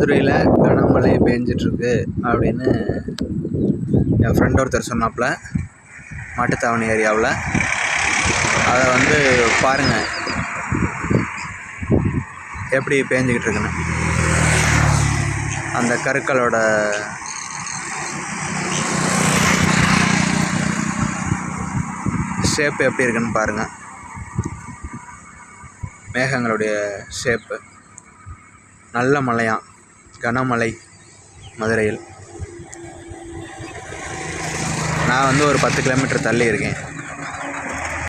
மதுரையில் கனமழை பெஞ்சிட்ருக்கு அப்படின்னு என் ஃப்ரெண்ட் ஒருத்தர் சொன்னாப்புல, மாட்டுத்தாவணி ஏரியாவில். அதை வந்து பாருங்கள் எப்படி பேஞ்சிக்கிட்டு இருக்குன்னு. அந்த கருக்களோட ஷேப் எப்படி இருக்குன்னு பாருங்கள். மேகங்களுடைய ஷேப்பு. நல்ல மழையாம், கனமழை மதுரையில். நான் வந்து ஒரு 10 கிலோமீட்டர் தள்ளி இருக்கேன்.